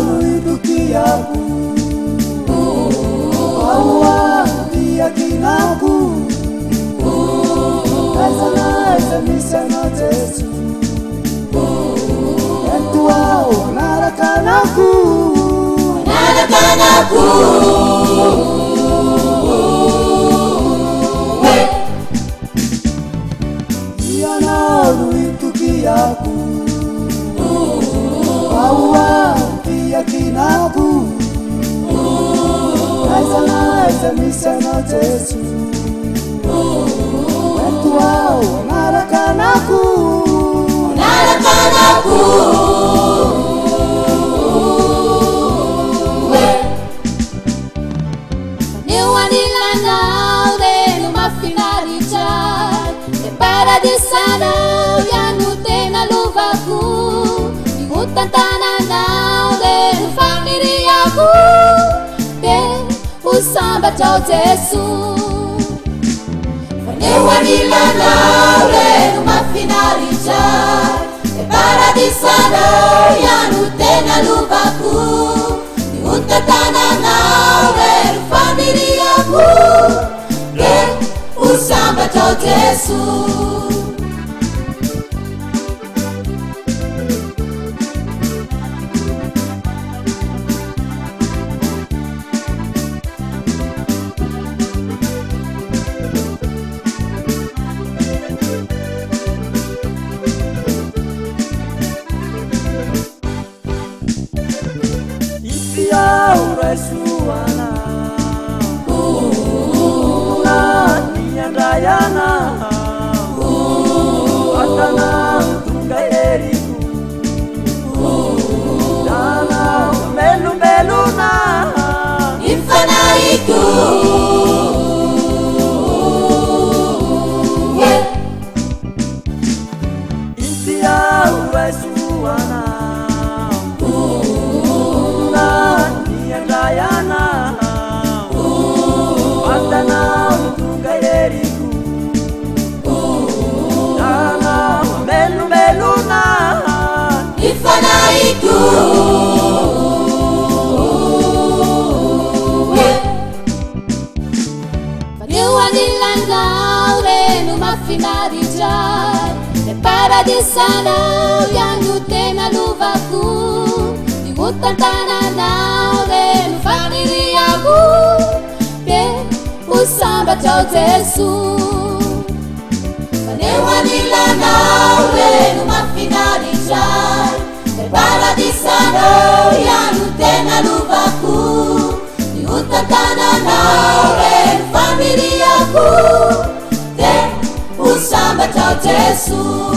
luidukiaku Aua dia kinaku Aisa misana Jesu Entuau narakanaku Iana luidukiaku Aua dia kinaku Aisa misana Jesu Entuau narakanaku Di sana yang nutena luvaku Ikutan tanah dan familiaku De usamba tau Jesus Fanewani lanau de numa finalidade Para di sana yang nutena luvaku Ikutan tanah dan familiaku De usamba tau Jesus Suana Niya Dayana Atana Tungaeriku Dana Melu Meluna Infanaiku Intia Suana Dayana Atana Tungaeriku Dana Melu Meluna Infanaiku Fanewani lanau de numa finalidade Para di sana yang nutena luvaku Ikutan tanah dan familiaku De usamba tau Jesus Fanewani lanau de numa finalidade Para di sana yang nutena luvaku Ikutan tanah dan familiaku De usamba tau Jesus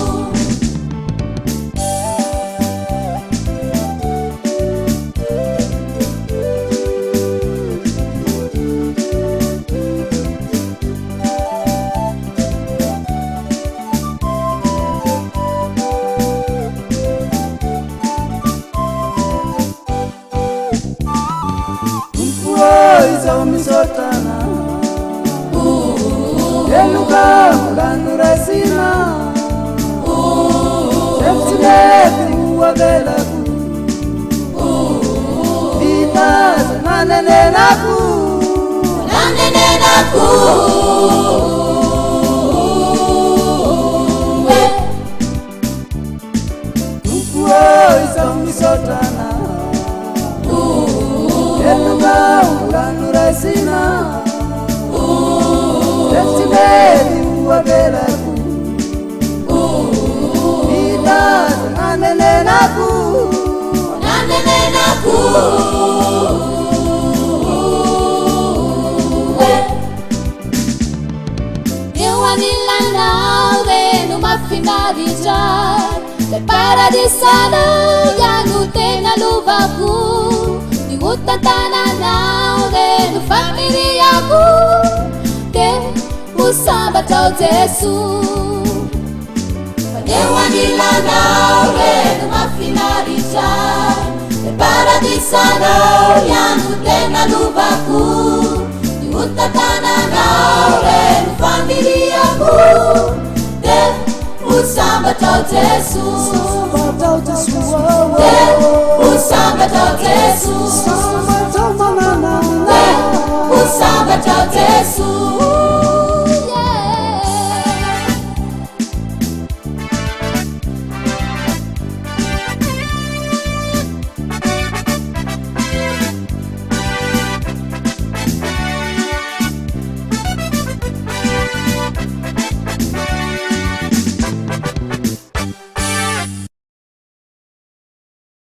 Misotana Eluka mulanu resina Sepsilevi uwagelaku Vitas nanenenaku Tukuo isa misotana Eluka mulanu resina Sepsilevi uwagelaku Vitas nanenenaku finalidade Para di sana yang nutena luvaku Ikutan tanah dan familiaku De usamba tau Jesus Fanewani lanau de numa finalidade Para di sana yang nutena luvaku Ikutan tanah dan familiaku De usamba tau Jesus Samba tau Jesu usamba tau Jesu, Sama chama na na o samba tchau Jesu.